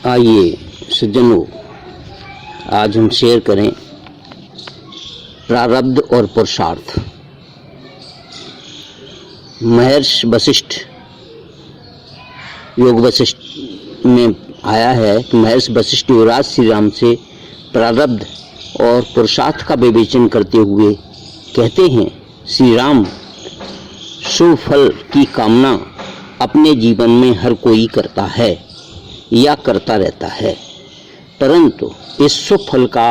आइए सज्जनों, आज हम शेयर करें प्रारब्ध और पुरुषार्थ। महर्षि वशिष्ठ, योग वशिष्ठ में आया है कि महर्षि वशिष्ठ युवराज श्री राम से प्रारब्ध और पुरुषार्थ का विवेचन करते हुए कहते हैं, श्री राम, शुभ फल की कामना अपने जीवन में हर कोई करता है या करता रहता है, परंतु इस शुभ फल का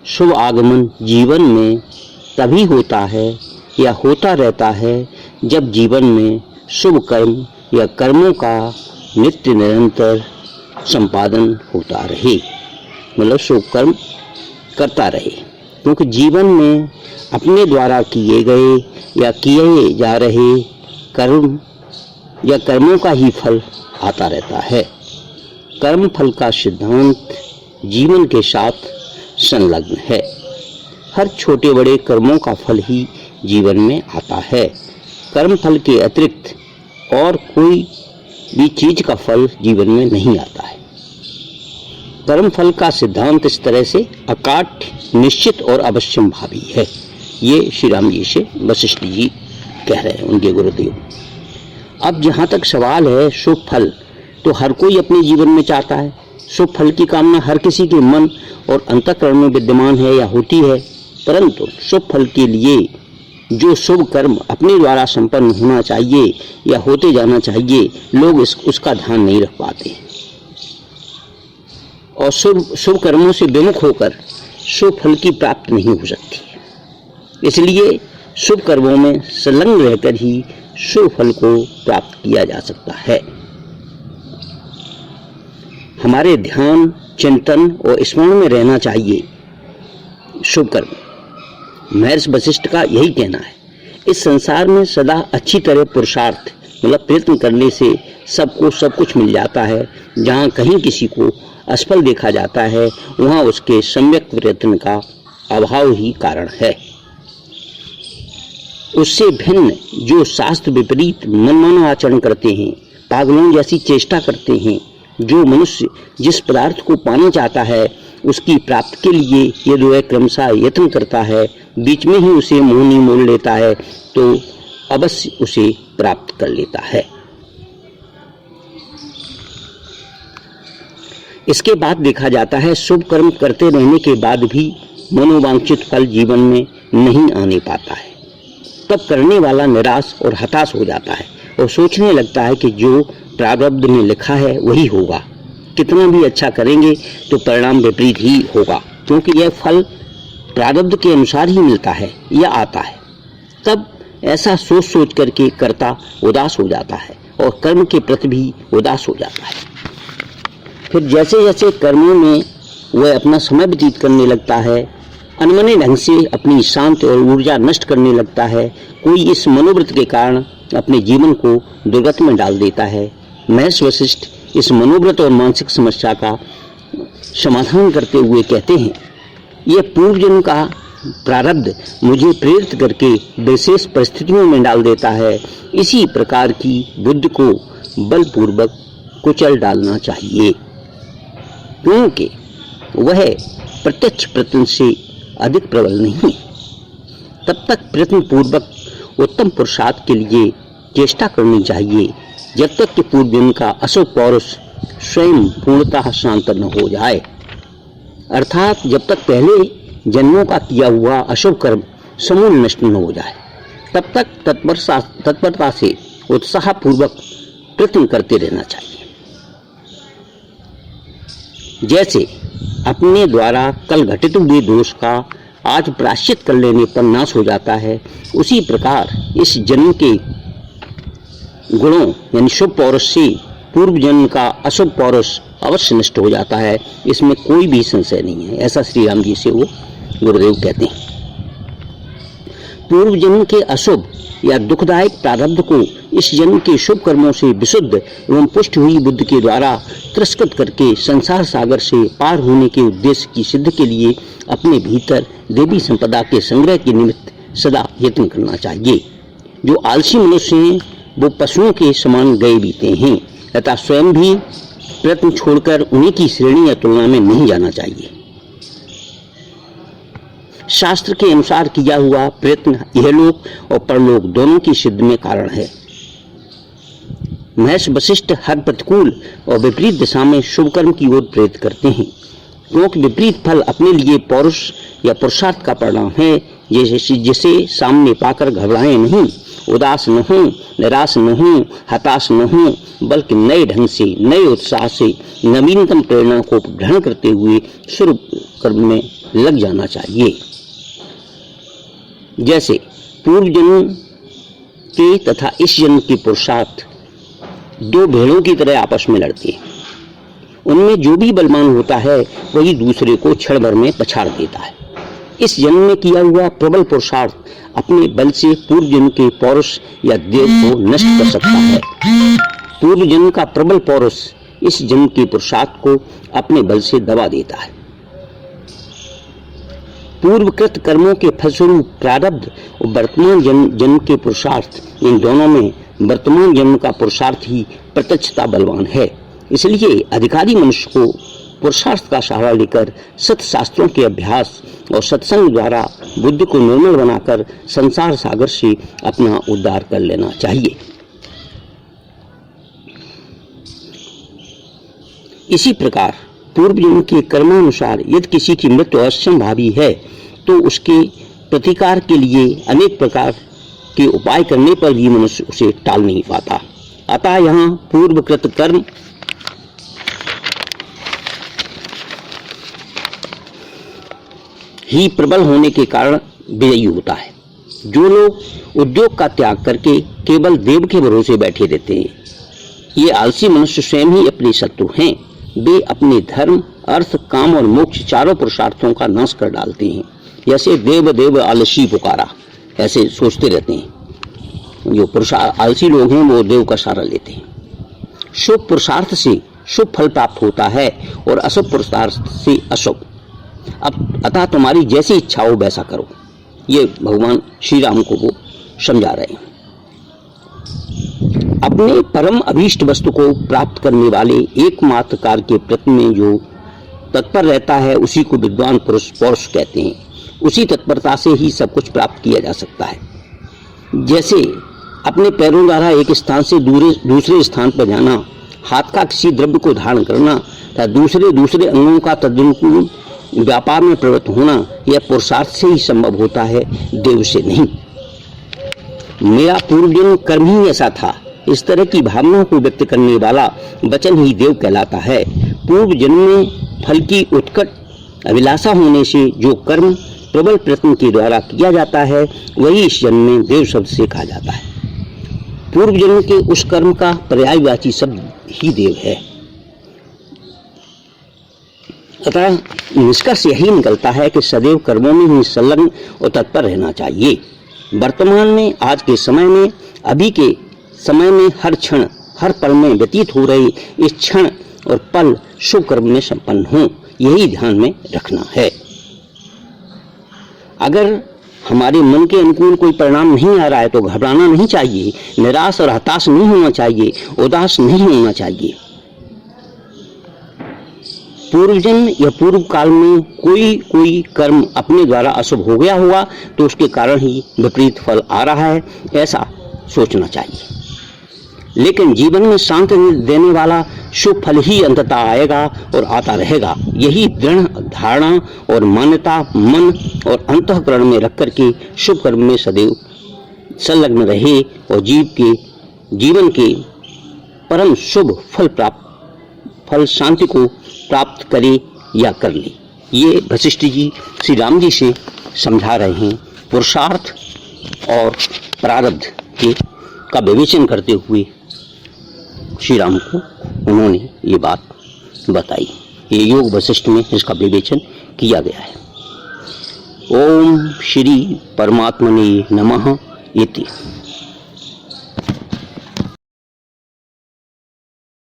शुभ आगमन जीवन में तभी होता है या होता रहता है जब जीवन में शुभ कर्म या कर्मों का नित्य निरंतर संपादन होता रहे, मतलब शुभ कर्म करता रहे। क्योंकि जीवन में अपने द्वारा किए गए या किए जा रहे कर्म या कर्मों का ही फल आता रहता है। कर्म फल का सिद्धांत जीवन के साथ संलग्न है। हर छोटे बड़े कर्मों का फल ही जीवन में आता है। कर्म फल के अतिरिक्त और कोई भी चीज का फल जीवन में नहीं आता है। कर्म फल का सिद्धांत इस तरह से अकाट्य, निश्चित और अवश्यंभावी है। ये श्री राम जी से वशिष्ठ जी कह रहे हैं, उनके गुरुदेव। अब जहाँ तक सवाल है शुभ फल, तो हर कोई अपने जीवन में चाहता है। शुभ फल की कामना हर किसी के मन और अंतःकरण में विद्यमान है या होती है, परंतु शुभ फल के लिए जो शुभ कर्म अपने द्वारा संपन्न होना चाहिए या होते जाना चाहिए, लोग उसका ध्यान नहीं रख पाते और शुभ कर्मों से विमुख होकर शुभ फल की प्राप्ति नहीं हो सकती। इसलिए शुभ कर्मों में संलग्न रहकर ही शुभ फल को प्राप्त किया जा सकता है। हमारे ध्यान, चिंतन और स्मरण में रहना चाहिए शुभ कर्म। महर्षि वशिष्ठ का यही कहना है। इस संसार में सदा अच्छी तरह पुरुषार्थ मतलब प्रयत्न करने से सबको सब कुछ मिल जाता है। जहाँ कहीं किसी को असफल देखा जाता है, वहाँ उसके सम्यक प्रयत्न का अभाव ही कारण है। उससे भिन्न जो शास्त्र विपरीत मनमाना आचरण करते हैं, पागलों जैसी चेष्टा करते हैं, जो मनुष्य जिस पदार्थ को पाना चाहता है उसकी प्राप्ति के लिए यदि वह क्रमशः यत्न करता है, बीच में ही उसे मुंह नहीं मोड़ लेता है, तो अवश्य उसे प्राप्त कर लेता है। इसके बाद देखा जाता है शुभ कर्म करते रहने के बाद भी मनोवांछित फल जीवन में नहीं आने पाता है। तब करने वाला निराश और हताश हो जाता है और सोचने लगता है कि जो प्रारब्ध में लिखा है वही होगा। कितना भी अच्छा करेंगे तो परिणाम विपरीत ही होगा, क्योंकि यह फल प्रारब्ध के अनुसार ही मिलता है या आता है। तब ऐसा सोच सोच करके कर्ता उदास हो जाता है और कर्म के प्रति भी उदास हो जाता है। फिर जैसे जैसे कर्मों में वह अपना समय व्यतीत करने लगता है, अनमने ढंग से अपनी शांति और ऊर्जा नष्ट करने लगता है। कोई इस मनोवृत्ति के कारण अपने जीवन को दुर्गति में डाल देता है। महर्षि वशिष्ठ इस मनोव्रत और मानसिक समस्या का समाधान करते हुए कहते हैं, यह पूर्व जन्म का प्रारब्ध मुझे प्रेरित करके विशेष परिस्थितियों में डाल देता है। इसी प्रकार की बुद्धि को बलपूर्वक कुचल डालना चाहिए, क्योंकि वह प्रत्यक्ष प्रयत्न से अधिक प्रबल नहीं। तब तक प्रयत्न पूर्वक उत्तम पुरुषार्थ के लिए चेष्टा करनी चाहिए, जब तक कि पूर्व जन्म का अशुभ पौरुष स्वयं पूर्णतः शांत न हो जाए। अर्थात जब तक पहले जन्मों का किया हुआ अशुभ कर्म समूल नष्ट न हो जाए, तब तक तत्परता से उत्साहपूर्वक प्रयत्न करते रहना चाहिए। जैसे अपने द्वारा कल घटित हुए दोष का आज प्रायश्चित कर लेने पर नाश हो जाता है, उसी प्रकार इस जन्म के गुणों यानी शुभ पौरुष से पूर्व जन्म का अशुभ पौरुष अवश्य नष्ट हो जाता है। इसमें कोई भी संशय नहीं है। ऐसा श्री राम जी से वो गुरुदेव कहते हैं। पूर्व जन्म के अशुभ या दुखदायक प्रारब्ध को इस जन्म के शुभ कर्मों से विशुद्ध एवं पुष्ट हुई बुद्धि के द्वारा तिरस्कृत करके संसार सागर से पार होने के उद्देश्य की सिद्धि के लिए अपने भीतर देवी संपदा के संग्रह के निमित्त सदा यत्न करना चाहिए। जो आलसी मनुष्य हैं वो पशुओं के समान गए बीते हैं तथा स्वयं भी प्रयत्न छोड़कर उन्हीं की श्रेणी या तुलना में नहीं जाना चाहिए। शास्त्र के अनुसार किया हुआ प्रयत्न इहलोक और परलोक दोनों की सिद्धि में कारण है। महर्षि वशिष्ठ हर प्रतिकूल और विपरीत दिशा में शुभ कर्म की ओर प्रेरित करते हैं, क्योंकि विपरीत फल अपने लिए पौरुष या पुरुषार्थ का परिणाम है, जिसे सामने पाकर घबराएं नहीं, उदास न हो, निराश न हो, हताश न हो, बल्कि नए ढंग से, नए उत्साह से, नवीनतम प्रेरणा को ग्रहण करते हुए शुभ कर्म में लग जाना चाहिए। जैसे पूर्व जन्म के तथा इस जन्म के पुरुषार्थ दो भेड़ों की तरह आपस में लड़ते हैं। उनमें जो भी बलवान होता है वही दूसरे को क्षण भर में पछाड़ देता है। इस जन्म में किया हुआ प्रबल पुरुषार्थ अपने बल से पूर्व जन्म के पौरुष या देव को नष्ट कर सकता है। पूर्व जन्म का प्रबल पौरुष इस जन्म के पुरुषार्थ को अपने बल से दबा देता है। पूर्वकृत कर्मों के फलस्वरूप प्रारब्ध और वर्तमान जन्म के पुरुषार्थ, इन दोनों में वर्तमान जन्म का पुरुषार्थ ही प्रत्यक्षता बलवान है। इसलिए अधिकारी मनुष्य को पुरुषार्थ का सहारा लेकर सत शास्त्रों के अभ्यास और सत्संग द्वारा बुद्धि को निर्मल बनाकर संसार सागर से अपना उद्धार कर लेना चाहिए। इसी प्रकार पूर्व जन्म के कर्मानुसार यदि किसी की मृत्यु असंभावी है तो उसके प्रतिकार के लिए अनेक प्रकार के उपाय करने पर भी मनुष्य उसे टाल नहीं पाता। अतः यहाँ पूर्वकृत कर्म ही प्रबल होने के कारण विजयी होता है। जो लोग उद्योग का त्याग करके केवल देव के भरोसे बैठे रहते हैं, ये आलसी मनुष्य स्वयं ही अपने शत्रु हैं। वे अपने धर्म, अर्थ, काम और मोक्ष चारों पुरुषार्थों का नाश कर डालते हैं। जैसे देव देव आलसी पुकारा, ऐसे सोचते रहते हैं। जो आलसी लोग हैं वो देव का सहारा लेते हैं। शुभ पुरुषार्थ से शुभ फल प्राप्त होता है और अशुभ पुरुषार्थ से अशुभ। अब अतः तुम्हारी जैसी इच्छा हो वैसा करो, ये भगवान श्री राम को वो समझा रहे हैं। अपने परम अभीष्ट वस्तु को प्राप्त करने वाले एकमात्र कार्य के प्रति में जो तत्पर रहता है उसी को विद्वान पुरुष पौरुष कहते हैं। उसी तत्परता से ही सब कुछ प्राप्त किया जा सकता है। जैसे अपने पैरों द्वारा एक स्थान से दूसरे स्थान पर जाना, हाथ का किसी द्रव्य को धारण करना तथा दूसरे अंगों का तदनुकूल व्यापार में प्रवृत्त होना, यह पुरुषार्थ से ही संभव होता है, देव से नहीं। मेरा पूर्व जन्म कर्म ही ऐसा था, इस तरह की भावना को व्यक्त करने वाला वचन ही देव कहलाता है। पूर्व जन्म में फल की उत्कट अभिलाषा होने से जो कर्म प्रबल प्रयत्न के द्वारा किया जाता है वही इस जन्म में देव शब्द से कहा जाता है। पूर्व जन्म के उस कर्म का पर्यायवाची शब्द ही देव है। अतः निष्कर्ष यही निकलता है कि सदैव कर्मों में ही संलग्न और तत्पर रहना चाहिए। वर्तमान में, आज के समय में, अभी के समय में हर क्षण हर पल में व्यतीत हो रहे इस क्षण और पल शुभ कर्म में संपन्न हो, यही ध्यान में रखना है। अगर हमारे मन के अनुकूल कोई परिणाम नहीं आ रहा है तो घबराना नहीं चाहिए, निराश और हताश नहीं होना चाहिए, उदास नहीं होना चाहिए। पूर्व जन्म या पूर्व काल में कोई कर्म अपने द्वारा अशुभ हो गया होगा तो उसके कारण ही विपरीत फल आ रहा है, ऐसा सोचना चाहिए। लेकिन जीवन में शांति देने वाला शुभ फल ही अंततः आएगा और आता रहेगा। यही दृढ़ धारणा और मान्यता मन और अंतःकरण में रख करके शुभ कर्म में सदैव संलग्न रहे और जीवन के परम शुभ फल शांति को प्राप्त करे या कर ले। ये वशिष्ठ जी श्री राम जी से समझा रहे हैं। पुरुषार्थ और प्रारब्ध का विवेचन करते हुए श्री राम को उन्होंने ये बात बताई। ये योग वशिष्ठ में इसका विवेचन किया गया है। ओम श्री परमात्मने नमः इति।